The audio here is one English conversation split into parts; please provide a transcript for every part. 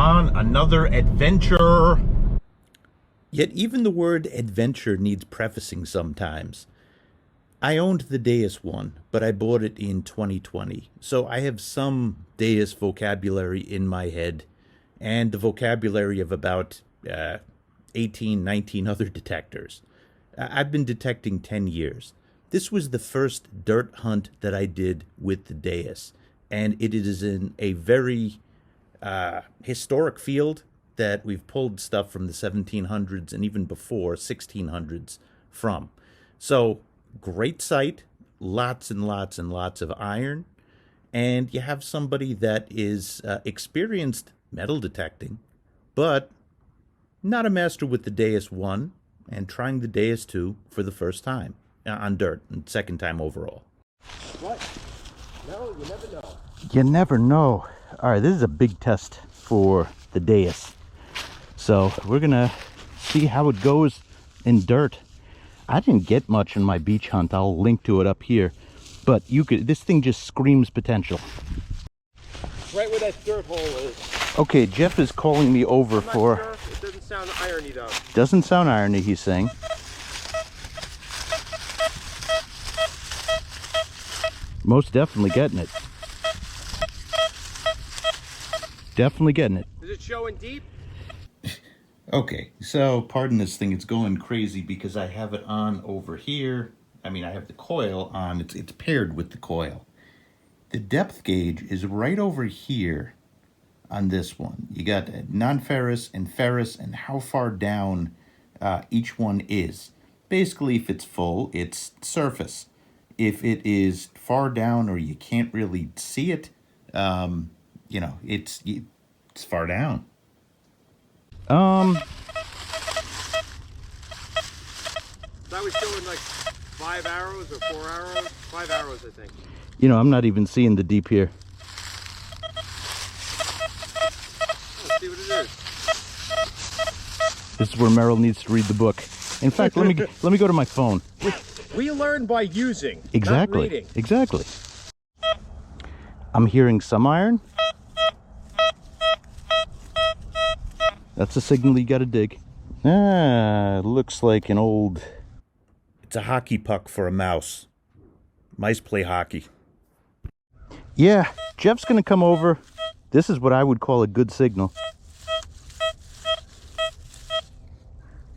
on another adventure. Yet even the word adventure needs prefacing sometimes. I owned the Deus one, but I bought it in 2020, so I have some Deus vocabulary in my head, and the vocabulary of about 18, 19 other detectors. I've been detecting 10 years. This was the first dirt hunt that I did with the Deus, and it is in a very historic field that we've pulled stuff from the 1700s and even before 1600s from. So great site, lots and lots and lots of iron, and you have somebody that is experienced metal detecting, but not a master with the Deus 1 and trying the Deus 2 for the first time on dirt and second time overall. What? No, you never know. You never know. All right, this is a big test for the Deus. So we're gonna see how it goes in dirt. I didn't get much in my beach hunt. I'll link to it up here. But you could, this thing just screams potential. Right where that dirt hole is. Okay, Jeff is calling me over for... Sure. It doesn't sound irony though. Doesn't sound irony, he's saying. Most definitely getting it. Definitely getting it. Is it showing deep? Okay, so pardon this thing, it's going crazy because I have it on over here. I mean, I have the coil on, it's paired with the coil. The depth gauge is right over here on this one. You got non-ferrous and ferrous and how far down each one is. Basically, if it's full, it's surface. If it is far down or you can't really see it, you know, it's far down. So I was showing like 5 arrows or 4 arrows? 5 arrows, I think. You know, I'm not even seeing the deep here. Let's see what it is. This is where Merrill needs to read the book. In fact, let me go to my phone. We learn by using, exactly, not reading. Exactly. I'm hearing some iron. That's a signal you gotta dig. Looks like an old... It's a hockey puck for a mouse. Mice play hockey. Yeah, Jeff's gonna come over. This is what I would call a good signal.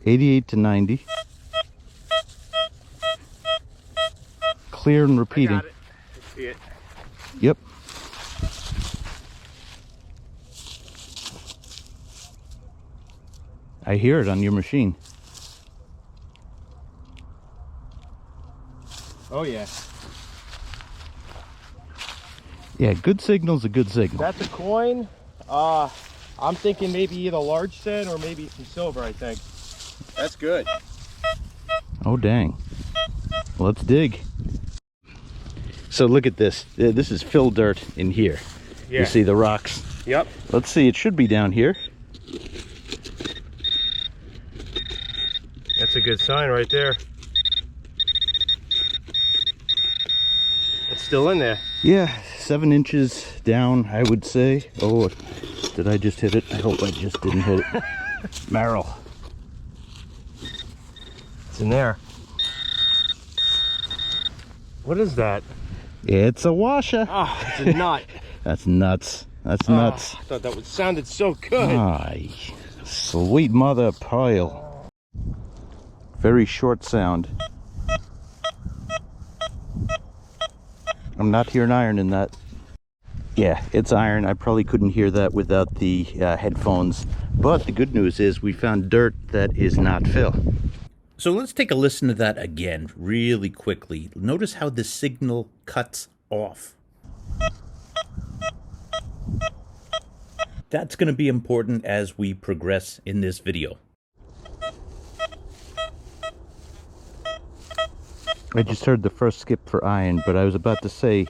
88 to 90. Clear and repeating. I got it. I see it. Yep. I hear it on your machine. Oh yeah. Yeah, good signal's a good signal. That's a coin. I'm thinking maybe either large set or maybe some silver, I think. That's good. Oh dang. Let's dig. So look at this. This is fill dirt in here. Yeah. You see the rocks? Yep. Let's see, it should be down here. That's a good sign right there. It's still in there. Yeah, 7 inches down, I would say. Oh, did I just hit it? I hope I just didn't hit it. Merrill. It's in there. What is that? It's a washer. Oh, it's a nut. That's nuts. That's nuts. I thought that sounded so good. Ay, sweet mother pearl. Very short sound. I'm not hearing iron in that. Yeah, it's iron. I probably couldn't hear that without the headphones. But the good news is we found dirt that is not fill. So let's take a listen to that again really quickly. Notice how the signal cuts off. That's going to be important as we progress in this video. I just heard the first skip for iron, but I was about to say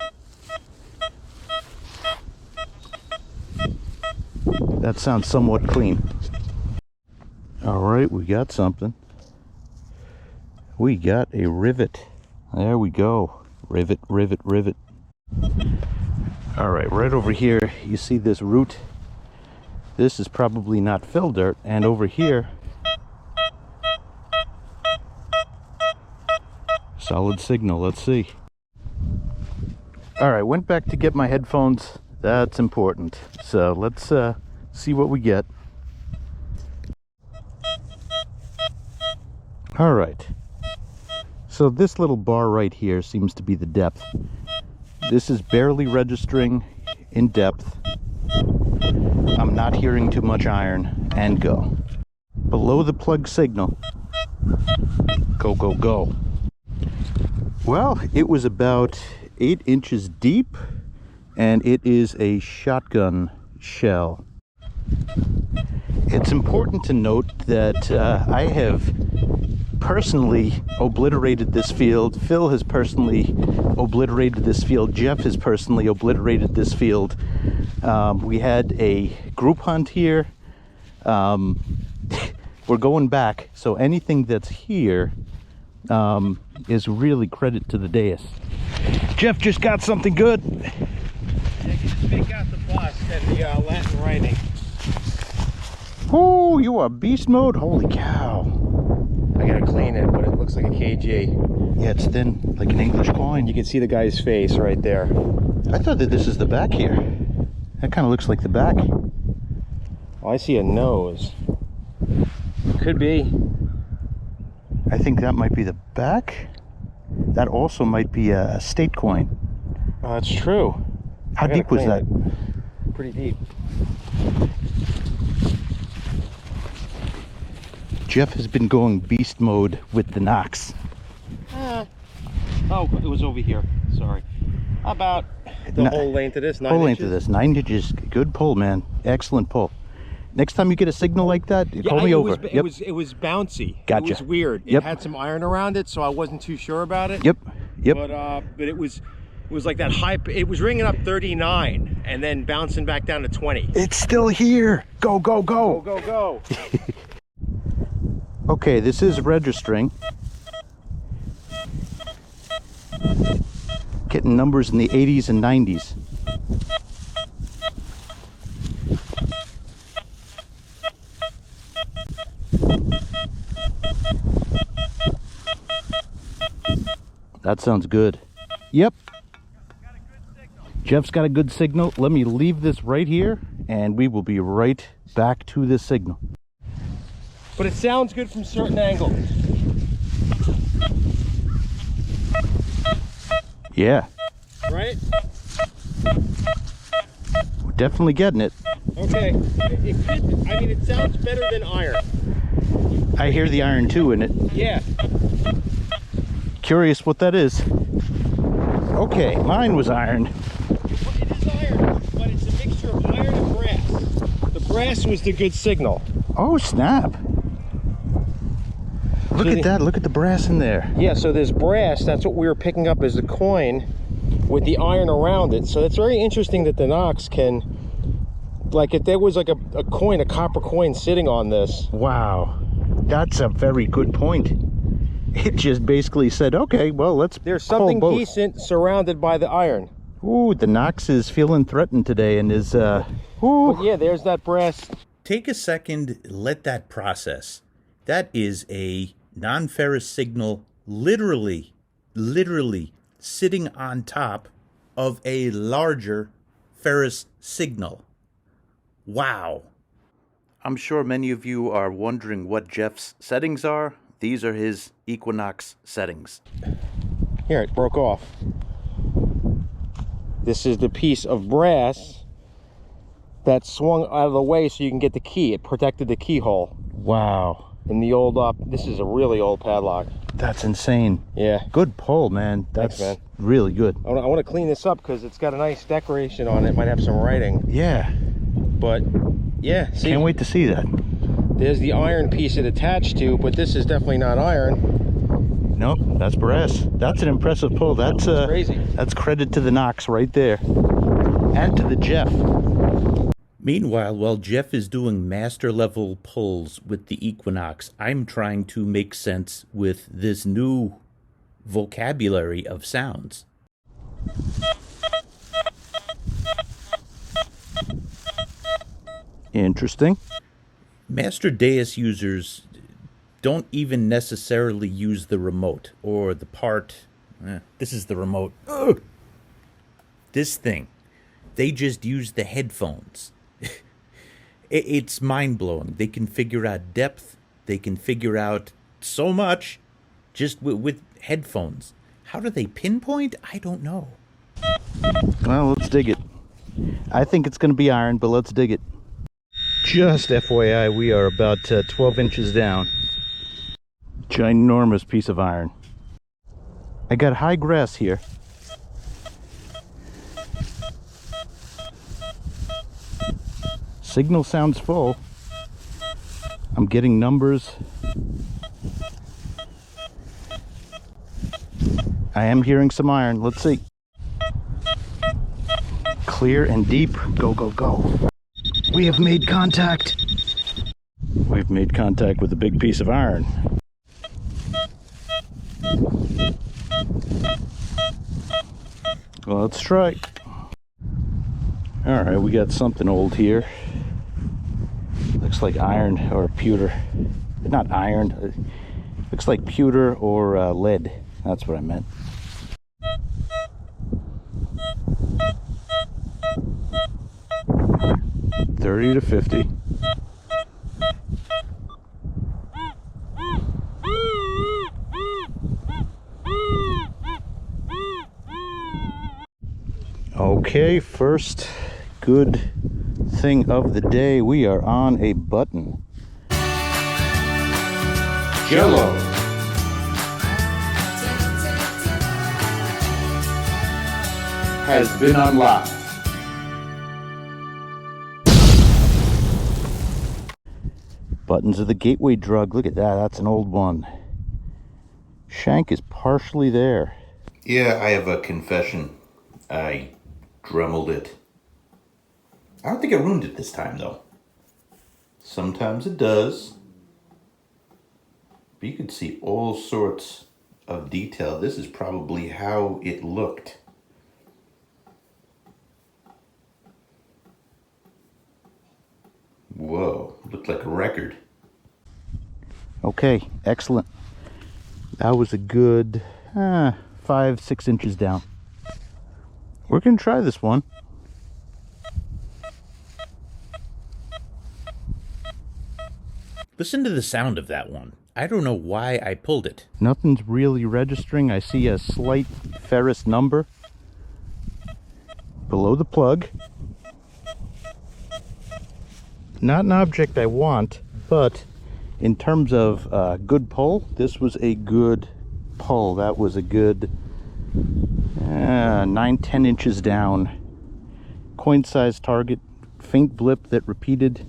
that sounds somewhat clean. All right, we got something. We got a rivet. There we go. Rivet, rivet, rivet. All right, right over here, you see this root. This is probably not fill dirt, and over here, solid signal. Let's see. All right, went back to get my headphones. That's important. So let's see what we get. All right. So this little bar right here seems to be the depth. This is barely registering in depth. I'm not hearing too much iron, and go. Below the plug signal. Go, go, go. Well, it was about 8 inches deep, and it is a shotgun shell. It's important to note that I have personally obliterated this field. Phil has personally obliterated this field. Jeff has personally obliterated this field. We had a group hunt here. We're going back, so anything that's here is really credit to the Deus. Jeff just got something good. Yeah, you just make out the bust and the Latin writing. Oh, you are beast mode? Holy cow. I gotta clean it, but it looks like a KG. Yeah, it's thin, like an English coin. You can see the guy's face right there. I thought that this is the back here. That kind of looks like the back. Oh, I see a nose. Could be. I think that might be the back. That also might be a state coin. Oh, that's true. How deep was that? Pretty deep. Jeff has been going beast mode with the Knox. Oh, it was over here. Sorry. About the whole length of this, 9 whole inches? length of this, 9 inches. Good pull, man. Excellent pull. Next time you get a signal like that, call me over. It was bouncy. Gotcha. It was weird. Yep. It had some iron around it, so I wasn't too sure about it. Yep. Yep. But it was like that high. It was ringing up 39 and then bouncing back down to 20. It's still here. Go, go, go. Go, go, go. Okay, this is registering. Getting numbers in the 80s and 90s. That sounds good. Yep. Jeff's got a good signal. Let me leave this right here, and we will be right back to this signal. But it sounds good from certain angles. Yeah. Right? We're definitely getting it. Okay. It sounds better than iron. I hear the iron too in it. Yeah. Curious what that is. Okay, mine was iron. Well, it is iron, but it's a mixture of iron and brass. The brass was the good signal. Oh, snap. Look at that. Look at the brass in there. Yeah, so there's brass. That's what we were picking up as the coin with the iron around it. So it's very interesting that the Knox can, like if there was like a coin, a copper coin sitting on this. Wow. That's a very good point. It just basically said, okay, well, let's There's something both. decent surrounded by the iron. Ooh, the Knox is feeling threatened today and is, But yeah, there's that brass. Take a second, let that process. That is a non-ferrous signal literally sitting on top of a larger ferrous signal. Wow. I'm sure many of you are wondering what Jeff's settings are. These are his Equinox settings. Here, it broke off. This is the piece of brass that swung out of the way so you can get the key. It protected the keyhole. Wow. In the old, this is a really old padlock. That's insane. Yeah. Good pull, man. That's Thanks, man. really good. I want to clean this up because it's got a nice decoration on it. It might have some writing. Yeah. But, yeah. See, Can't wait to see that. there's the iron piece it attached to, but this is definitely not iron. Nope, that's brass. That's an impressive pull. That's crazy. That's credit to the Knox right there. And to the Jeff. Meanwhile, while Jeff is doing master level pulls with the Equinox, I'm trying to make sense with this new vocabulary of sounds. Interesting. Master Deus users don't even necessarily use the remote or the part. This is the remote. Ugh. This thing. They just use the headphones. It's mind-blowing. They can figure out depth. They can figure out so much just with headphones. How do they pinpoint? I don't know. Well, let's dig it. I think it's going to be iron, but let's dig it. Just FYI, we are about 12 inches down. Ginormous piece of iron. I got high grass here. Signal sounds full. I'm getting numbers. I am hearing some iron. Let's see. Clear and deep. Go, go, go. We have made contact. We've made contact with a big piece of iron. Well, let's try. All right, we got something old here. Looks like iron or pewter. Not iron. Looks like pewter or lead. That's what I meant. $30 to $50. Okay, first good thing of the day. We are on a button. Jello. Has been unlocked. Buttons are the gateway drug. Look at that. That's an old one. Shank is partially there. Yeah, I have a confession. I dremeled it. I don't think I ruined it this time, though. Sometimes it does. But you can see all sorts of detail. This is probably how it looked. Whoa, looked like a record. Okay, excellent. That was a good 5-6 inches down. We're gonna try this one. Listen to the sound of that one. I don't know why I pulled it. Nothing's really registering. I see a slight ferrous number below the plug. Not an object I want, but in terms of good pull, this was a good pull. That was a good 9-10 inches down. Coin size target, faint blip that repeated.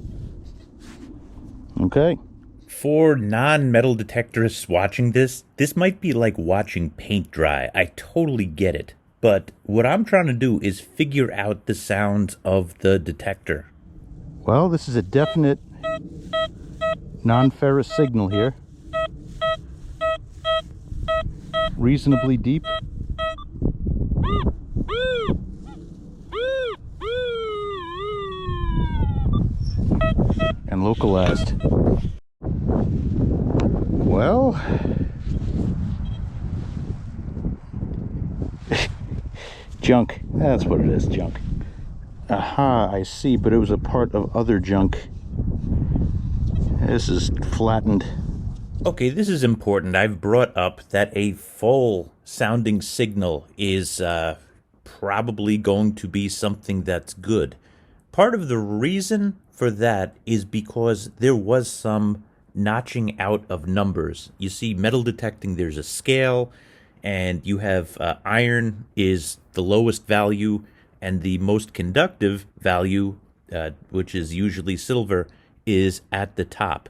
Okay. For non-metal detectorists watching this might be like watching paint dry. I totally get it. But what I'm trying to do is figure out the sounds of the detector. Well, this is a definite non-ferrous signal here. Reasonably deep. And localized. Well, junk. That's what it is, junk. Aha, I see, but it was a part of other junk. This is flattened. Okay, this is important. I've brought up that a full sounding signal is probably going to be something that's good. Part of the reason for that is because there was some notching out of numbers. You see, metal detecting, there's a scale, and you have iron is the lowest value, and the most conductive value, which is usually silver, is at the top.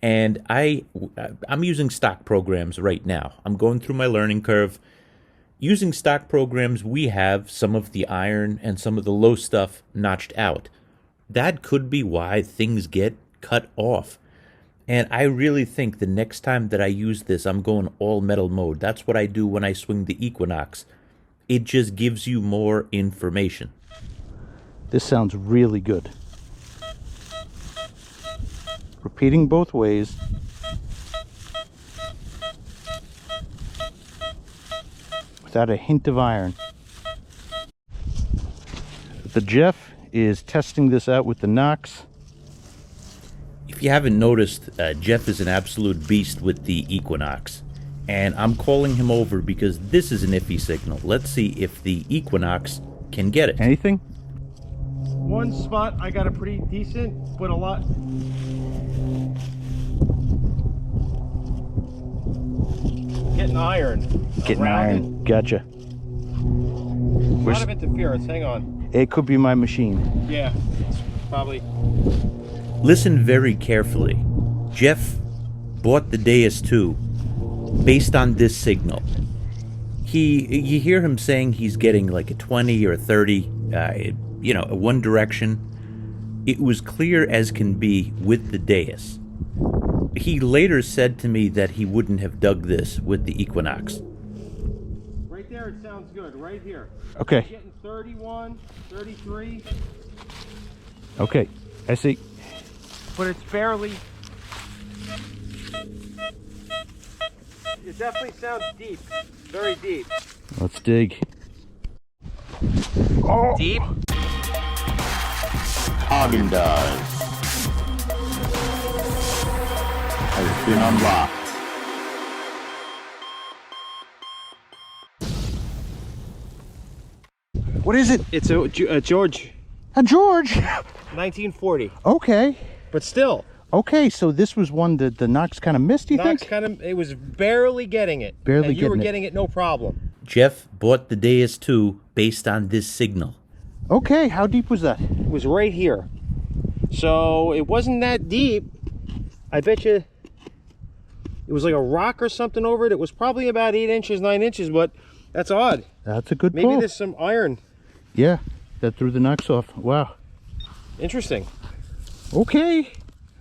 And I'm using stock programs right now. I'm going through my learning curve. Using stock programs, we have some of the iron and some of the low stuff notched out. That could be why things get cut off. And I really think the next time that I use this, I'm going all metal mode. That's what I do when I swing the Equinox. It just gives you more information. This sounds really good. repeating both ways. Without a hint of iron. The Jeff is testing this out with the Knox. If you haven't noticed, Jeff is an absolute beast with the Equinox. And I'm calling him over because this is an iffy signal. Let's see if the Equinox can get it. Anything? One spot I got a pretty decent, but a lot. Getting iron. Getting iron. Gotcha. A lot of interference. Hang on. It could be my machine. Yeah, it's probably. Listen very carefully. Jeff bought the Deus 2 based on this signal. You hear him saying he's getting like a 20 or 30, you know, one direction. It was clear as can be with the Deus. He later said to me that he wouldn't have dug this with the Equinox. Right there, it sounds good. Right here. Okay. I'm getting 31, 33. Okay, I see. But it's barely. It definitely sounds deep. Very deep. Let's dig. Oh. Deep? Haagen-Dazs has been unlocked. What is it? It's a George. A George? 1940. Okay. But still. Okay, so this was one that the Knox kind of missed, you think? Knox kind of, it was barely getting it. Barely and you were getting it. getting it no problem. Jeff bought the Deus 2 based on this signal. Okay, how deep was that? It was right here. So it wasn't that deep. I bet you it was like a rock or something over it. It was probably about 8 inches, 9 inches, but that's odd. That's a good Maybe pull. there's some iron. Yeah, that threw the Knox off. Wow. Interesting. Okay.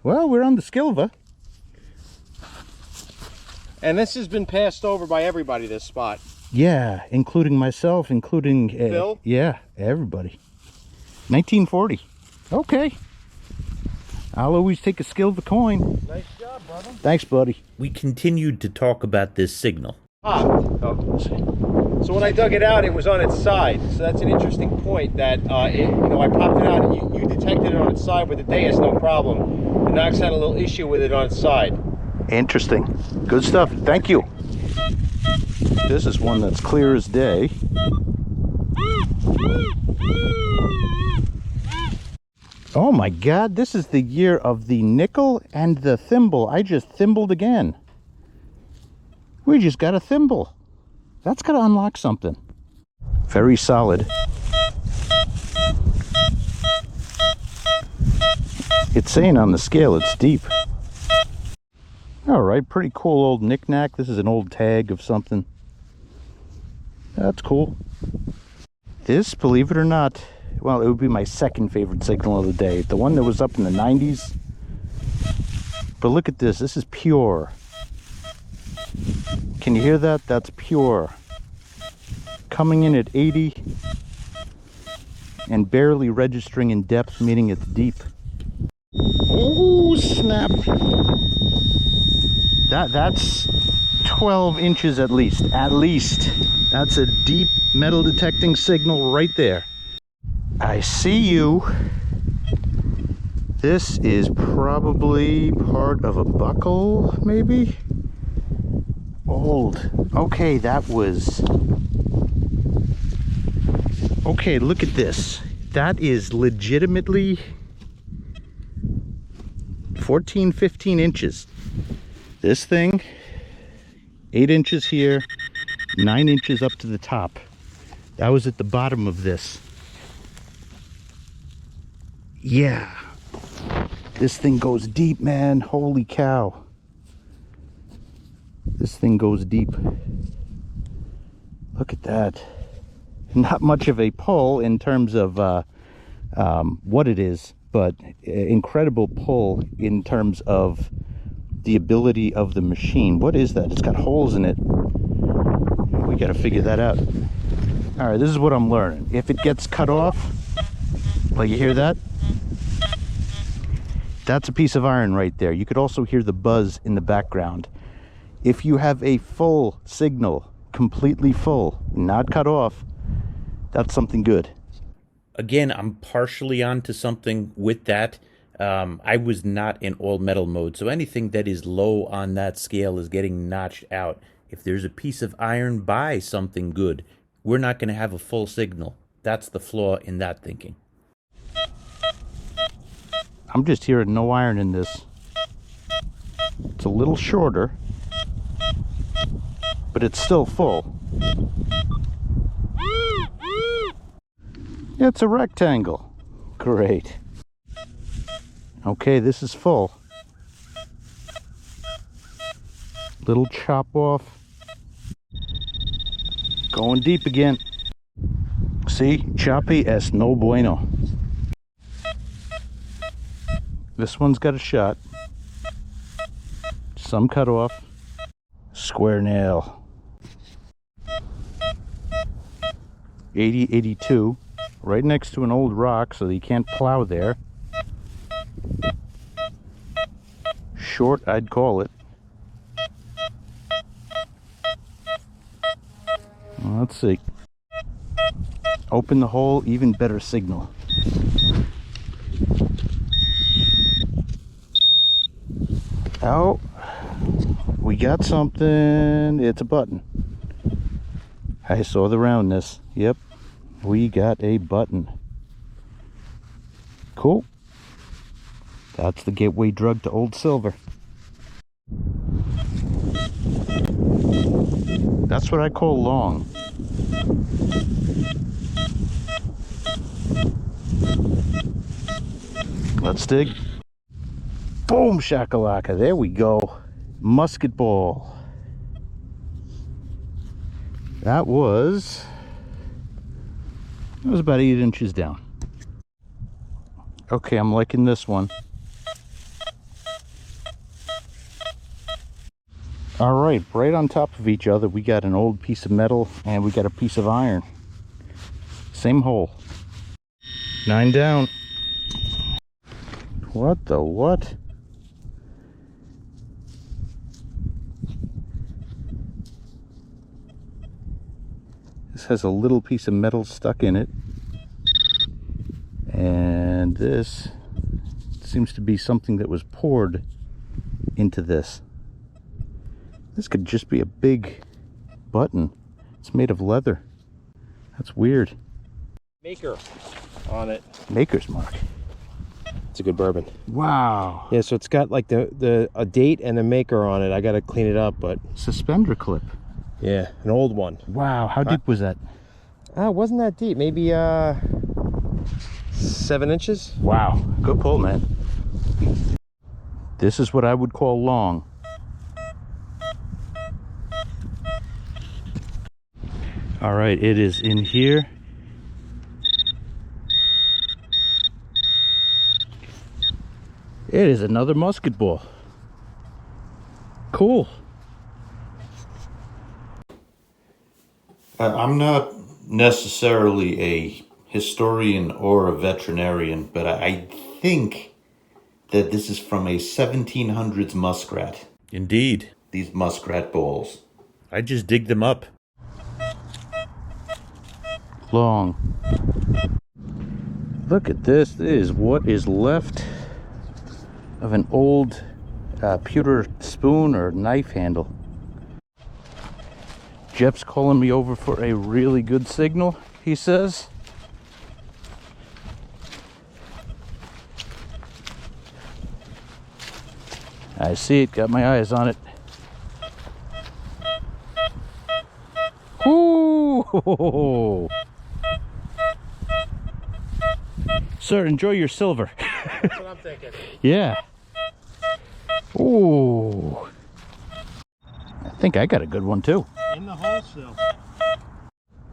Well, we're on the Skilva. And this has been passed over by everybody, this spot. Yeah, including myself, including... Phil? Yeah, everybody. 1940. Okay. I'll always take a Skilva coin. Nice job, brother. Thanks, buddy. We continued to talk about this signal. So when I dug it out, it was on its side. So that's an interesting point that, you know, I popped it out and you detected it on its side with the Deus, no problem. The Knox had a little issue with it on its side. Interesting. Good stuff. Thank you. This is one that's clear as day. Oh my God, this is the year of the nickel and the thimble. I just thimbled again. We just got a thimble. That's got to unlock something. Very solid. It's saying on the scale it's deep. All right, pretty cool old knick-knack. This is an old tag of something. That's cool. This, believe it or not, well, it would be my second favorite signal of the day. The one that was up in the 90s. But look at this. This is pure. Can you hear that? That's pure. Coming in at 80 and barely registering in depth, meaning it's deep. Oh, snap. That's 12 inches at least. At least. That's a deep metal detecting signal right there. I see you. This is probably part of a buckle, maybe? Old. Okay, that was... Okay, look at this. That is legitimately 14, 15 inches. This thing, 8 inches here, 9 inches up to the top. That was at the bottom of this. Yeah. This thing goes deep, man. Holy cow. This thing goes deep. Look at that. Not much of a pull in terms of what it is, but incredible pull in terms of the ability of the machine. What is that? It's got holes in it. We got to figure that out. All right, this is what I'm learning. If it gets cut off, like you hear that? That's a piece of iron right there. You could also hear the buzz in the background. If you have a full signal, completely full, not cut off, that's something good. Again, I'm partially onto something with that. I was not in all metal mode, so anything that is low on that scale is getting notched out. If there's a piece of iron by something good, we're not going to have a full signal. That's the flaw in that thinking. I'm just hearing no iron in this. It's a little shorter, but it's still full. It's a rectangle. Great. Okay, this is full. Little chop off. Going deep again. See, choppy es no bueno. This one's got a shot. Some cut off. Square nail. 80, 82. Right next to an old rock, so that you can't plow there. Short, I'd call it. Well, let's see. Open the hole, even better signal. Oh, we got something. It's a button. I saw the roundness. Yep, we got a button. Cool. That's the gateway drug to old silver. That's what I call long. Let's dig. Boom shakalaka. There we go. Musket ball. That was about 8 inches down. Okay, I'm liking this one. All right on top of each other, we got an old piece of metal and we got a piece of iron. Same hole. 9 down. What the what? This has a little piece of metal stuck in it. And this seems to be something that was poured into this. This could just be a big button. It's made of leather. That's weird. Maker on it. Maker's mark. It's a good bourbon. Wow. Yeah, so it's got like a date and a maker on it. I got to clean it up, but Suspender clip. yeah, an old one. Wow, how deep was that? Wasn't that deep. Maybe 7 inches. Wow, good pull, man. This is what I would call long. All right, it is in here. It is another musket ball. Cool. I'm not necessarily a historian or a veterinarian, but I think that this is from a 1700s muskrat. Indeed. These muskrat balls. I just dig them up. Long. Look at this. This is what is left of an old pewter spoon or knife handle. Jeff's calling me over for a really good signal, he says. I see it, got my eyes on it. Ooh! Sir, enjoy your silver. That's what I'm thinking. Yeah. Ooh. I think I got a good one too. In the hole still.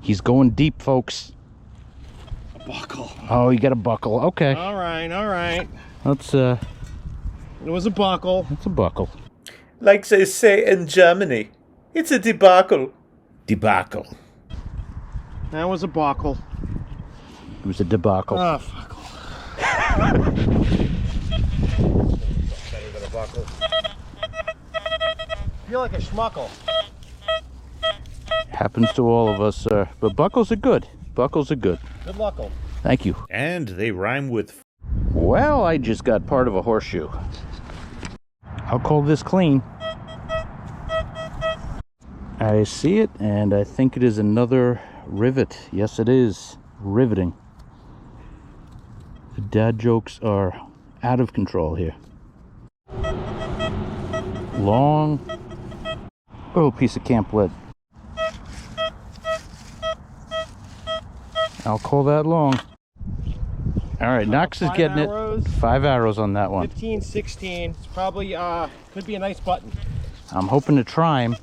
He's going deep, folks. A buckle. Oh, you got a buckle. Okay. All right. Let's It was a buckle. That's a buckle. Like they say in Germany, it's a debacle. Debacle. That was a buckle. It was a debacle. Oh, fuck. buckle. Feel like a schmuckle. Happens to all of us, sir. But buckles are good. Buckles are good. Good luckle. Thank you. And they rhyme with... Well, I just got part of a horseshoe. I'll call this clean. I see it, and I think it is another rivet. Yes, it is. Riveting. The dad jokes are out of control here. Long little piece of camp lead. I'll call that long. All right, Knox is getting it. 5 arrows on that one. 15, 16. It's probably, could be a nice button. I'm hoping to try him.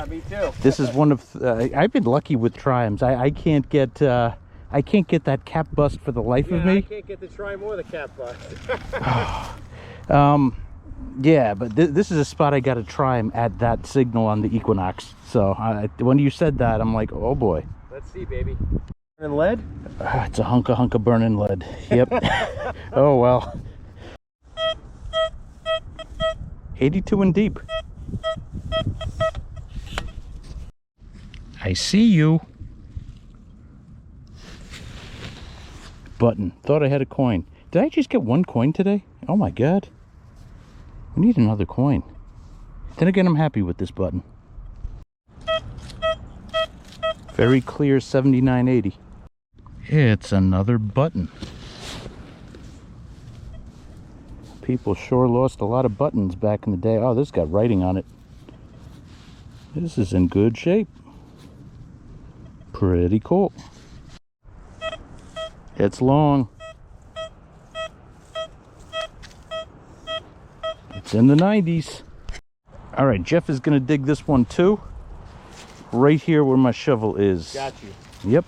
Me too. This is one of, I've been lucky with trims. I can't get that cap bust for the life of me. I can't get the trim or the cap bust. Yeah, but this is a spot I got to try him at that signal on the Equinox. So when you said that, I'm like, oh boy. Let's see, baby. And lead? It's a hunk of burning lead. Yep. Oh well. 82 and deep. I see you. Button. Thought I had a coin. Did I just get one coin today? Oh my god. We need another coin. Then again, I'm happy with this button. Very clear 7980. It's another button. People sure lost a lot of buttons back in the day. Oh, this got writing on it. This is in good shape. Pretty cool. It's long. It's in the 90s. All right, Jeff is gonna dig this one too. Right here where my shovel is. Got you. Yep.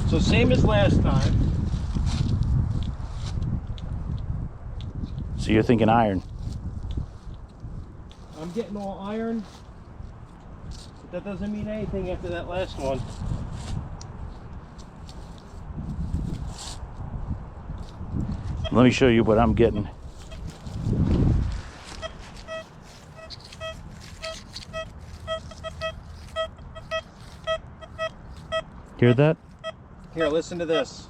So same as last time. So you're thinking iron? I'm getting all iron, but that doesn't mean anything after that last one. Let me show you what I'm getting. Hear that? Here, listen to this.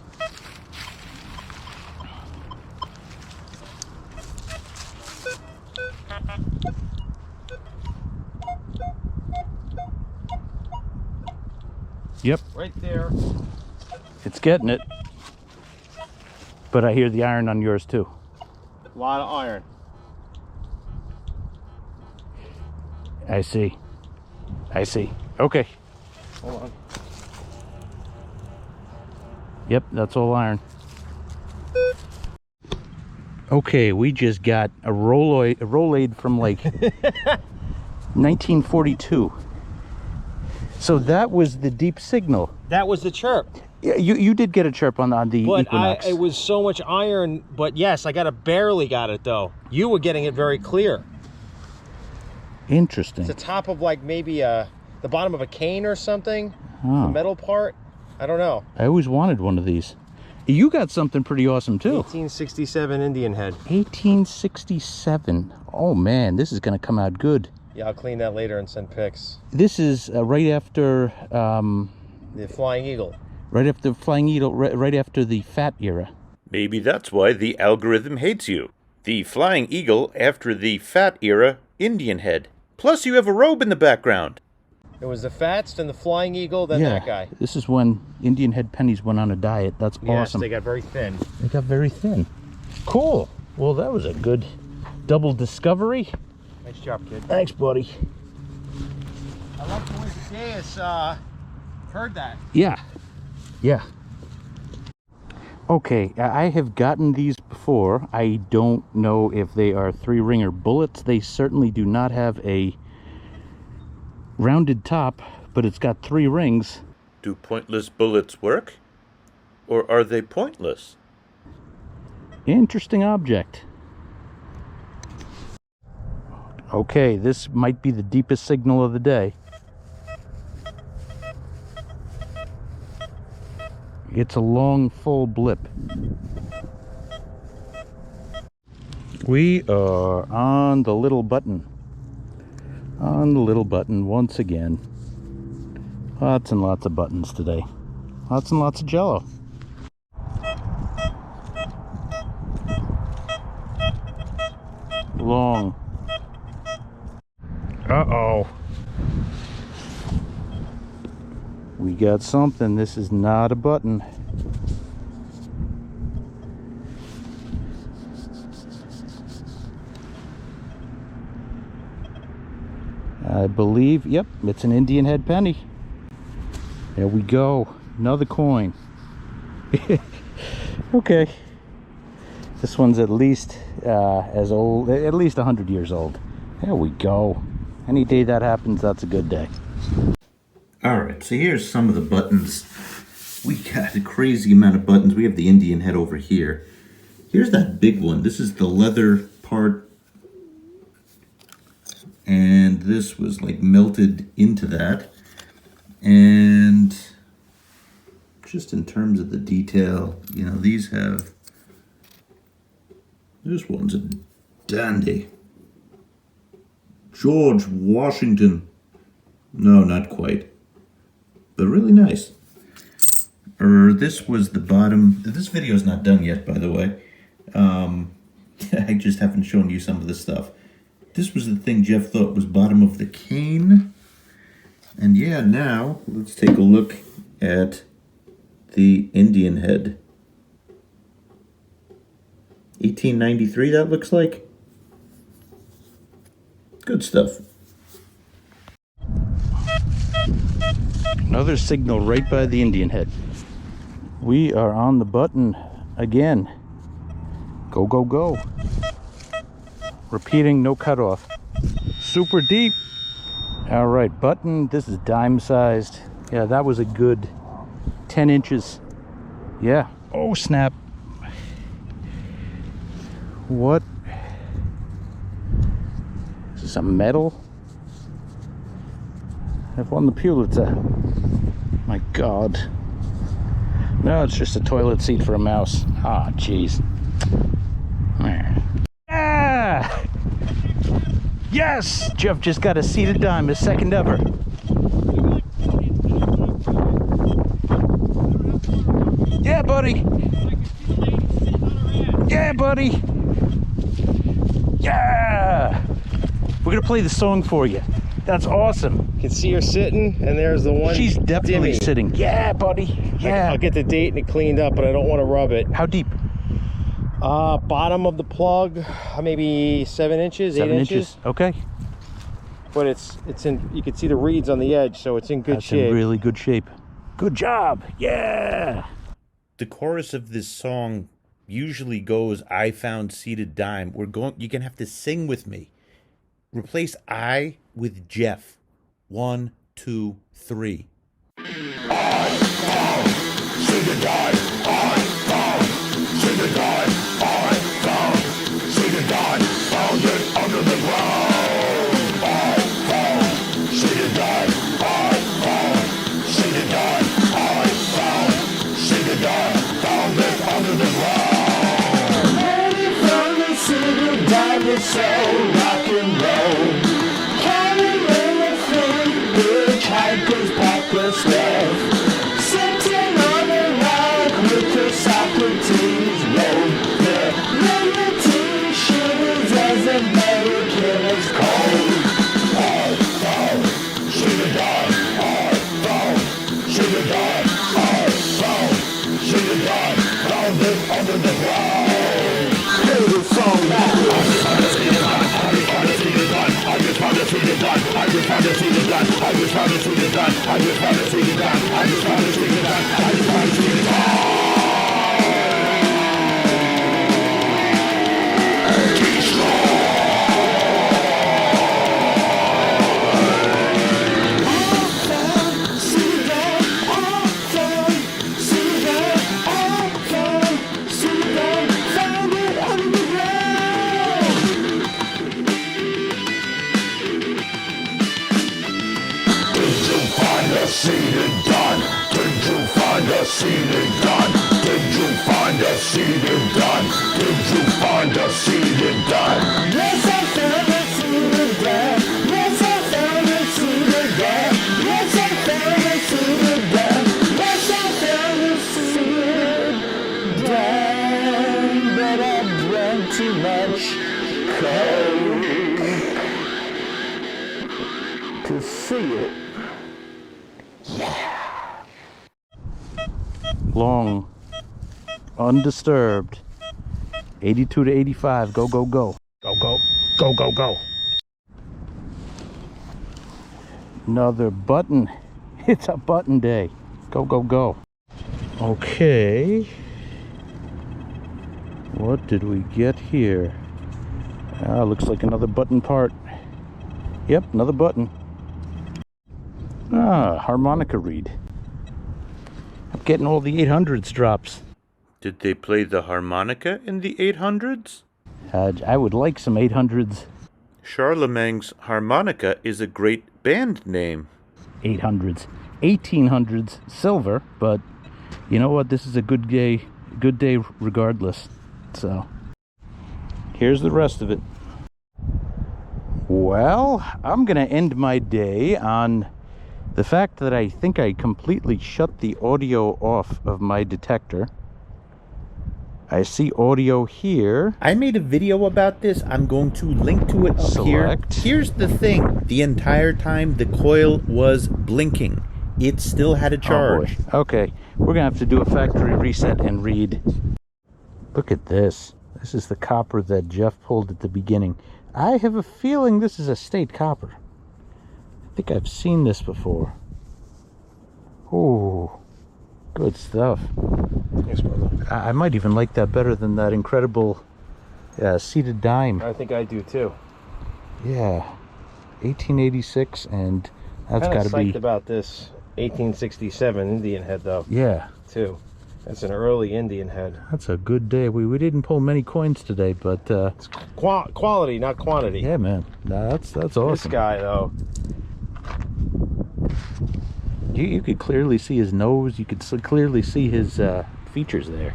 Yep. Right there. It's getting it. But I hear the iron on yours too. A lot of iron. I see. I see. Okay. Hold on. Yep, that's all iron. Okay, we just got a Rolade from like 1942. So that was the deep signal. That was the chirp. Yeah, you did get a chirp on the Equinox. It was so much iron, but yes, I barely got it though. You were getting it very clear. Interesting. It's the top of like maybe the bottom of a cane or something. Oh. The metal part. I don't know. I always wanted one of these. You got something pretty awesome too. 1867 Indian head. 1867. Oh man, this is gonna come out good. Yeah, I'll clean that later and send pics. This is right after the Flying Eagle. Right after Flying Eagle, right after the Fat era. Maybe that's why the algorithm hates you. The Flying Eagle after the Fat era Indian head. Plus you have a robe in the background. It was the Fats, then the Flying Eagle, then that guy. This is when Indian head pennies went on a diet. That's awesome. Yes, they got very thin. They got very thin. Cool. Well, that was a good double discovery. Nice job, kid. Thanks, buddy. I like the way the Deus heard that. Yeah. Yeah. Okay, I have gotten these before. I don't know if they are 3-ringer bullets. They certainly do not have a rounded top, but it's got 3 rings. Do pointless bullets work? Or are they pointless? Interesting object. Okay, this might be the deepest signal of the day. It's a long, full blip. We are on the little button. On the little button once again. Lots and lots of buttons today. Lots and lots of jello. Long. Uh-oh. We got something. This is not a button. I believe, yep, it's an Indian head penny. There we go. Another coin. Okay. This one's at least as old, at least 100 years old. There we go. Any day that happens, that's a good day. Alright, so here's some of the buttons. We got a crazy amount of buttons. We have the Indian head over here. Here's that big one. This is the leather part. And this was like melted into that. And just in terms of the detail, you know, these have... This one's a dandy. George Washington. No, not quite. But really nice. This was the bottom. This video is not done yet, by the way. I just haven't shown you some of this stuff. This was the thing Jeff thought was bottom of the cane. And yeah, now let's take a look at the Indian head. 1893, that looks like. Good stuff. Another signal right by the Indian head. We are on the button again. Go, go, go. Repeating, no cutoff. Super deep. All right, button. This is dime sized. Yeah, that was a good 10 inches. Yeah. Oh, snap. What? Is this a medal? I've won the Pulitzer. My God. No, it's just a toilet seat for a mouse. Ah, jeez. Ah! Yes! Jeff just got a seated dime, his second ever. Yeah, buddy. Yeah, buddy. Yeah! We're gonna play the song for you. That's awesome. You can see her sitting, and there's the one. She's definitely Dimmy. sitting. Yeah, buddy. Yeah. I'll get the date and it cleaned up, but I don't want to rub it. How deep? Bottom of the plug, maybe 7 inches, 8 7 inches. Okay. But it's in. You can see the reeds on the edge, so it's in good That's shape. in really good shape. Good job. Yeah. The chorus of this song usually goes, I found seated dime. You're gonna have to sing with me. Replace I with Jeff. 1, 2, 3. So rock and roll, carrying a thing, which hikers pack the stuff, sitting on a rock with the Socrates roll. The liberty shivers as the American is cold. I found, should have died. I found, should have died. I found, should have died. Found it under the ground. Hear the song now. a seed in dawn? Did you find a seed in dawn? Did you find a seed in dawn? Did you find a seed in dawn? Yes, I found a seed in dawn. Yes, I found a seed in dawn. Yes, I found a seed in dawn. Yes, I found a seed in dawn. But I drank too much coke to see it. Long, undisturbed. 82 to 85. Go, go, go. Go, go, go, go, go. Another button. It's a button day. Go, go, go. Okay. What did we get here? Looks like another button part. Yep, another button. Harmonica reed. I'm getting all the 800s drops. Did they play the harmonica in the 800s? I would like some 800s. Charlemagne's harmonica is a great band name. 800s. 1800s silver, but you know what? This is a good day regardless. So, here's the rest of it. Well, I'm going to end my day on the fact that I think I completely shut the audio off of my detector. I see audio here. I made a video about this. I'm going to link to it up Select. here. Here's the thing. The entire time the coil was blinking. It still had a charge. Oh boy. Okay, we're going to have to do a factory reset and read. Look at this. This is the copper that Jeff pulled at the beginning. I have a feeling this is a state copper. I think I've seen this before. Oh, good stuff. Yes, brother. I might even like that better than that incredible seated dime. I think I do too. Yeah, 1886, and that's got to be. Psyched about this 1867 Indian head though. Yeah, Too. That's an early Indian head. that's a good day. We didn't pull many coins today, but It's quality, not quantity. yeah, man, that's awesome. This guy though. You could clearly see his nose. You could clearly see his features there.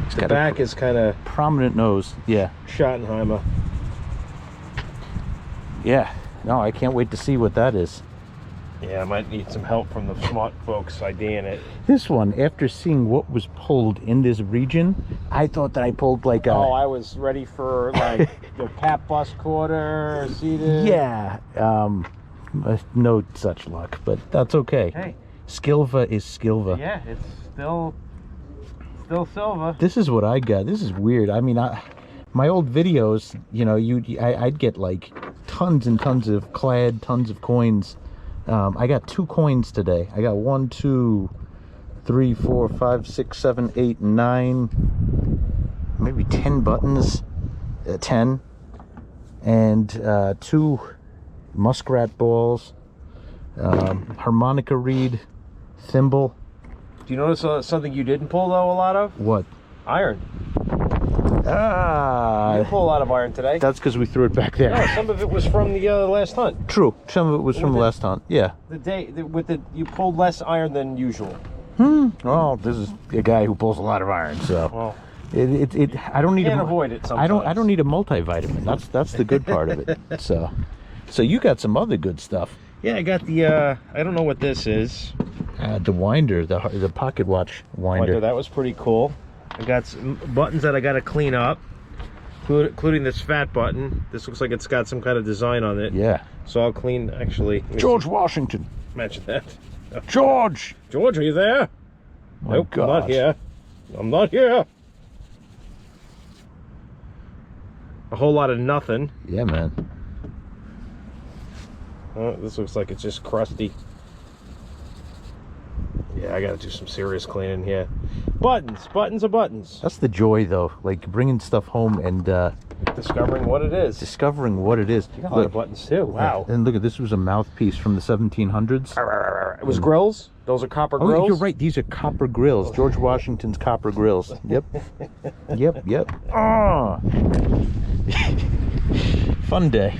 He's The got back a is kind of prominent nose. Yeah, Schottenheimer. yeah. No, I can't wait to see what that is. Yeah, I might need some help from the smart folks IDing it. This one, after seeing what was pulled in this region, I thought that I pulled like a... Oh, I was ready for like the Pat Bus quarter seated. Yeah, no such luck, but that's okay. Hey. Skilva is Skilva. Yeah, it's still silver. This is what I got. This is weird. I mean, my old videos, you know, I'd get like tons and tons of clad, tons of coins. I got 2 coins today. I got 1, 2, 3, 4, 5, 6, 7, 8, 9, maybe 10 buttons, 10, and 2 muskrat balls, harmonica reed, thimble. Do you notice something you didn't pull though a lot of? What? Iron. You didn't pull a lot of iron today. That's because we threw it back there. No, some of it was from the last hunt. True. Some of it was from last hunt. Yeah. You pulled less iron than usual. Well, this is a guy who pulls a lot of iron, so Well, I don't need can't avoid it sometimes. I don't need a multivitamin. That's the good part of it. So you got some other good stuff. Yeah, I got the I don't know what this is. The winder, the pocket watch winder. That was pretty cool. I got some buttons that I got to clean up, including this fat button. This looks like it's got some kind of design on it. Yeah. So I'll clean, actually. George Washington. Mention that. George. George, are you there? My Nope, God. I'm not here. I'm not here. A whole lot of nothing. Yeah, man. This looks like it's just crusty. Yeah, I gotta do some serious cleaning here. Buttons are buttons. That's the joy, though. Like bringing stuff home and Discovering what it is. discovering what it is. You got a lot of buttons too. Wow. And look at this. Was a mouthpiece from the 1700s. It was grills. Those are copper Oh, grills. you're right. These are copper grills. George Washington's copper grills. Yep. Yep. Ah. Fun day.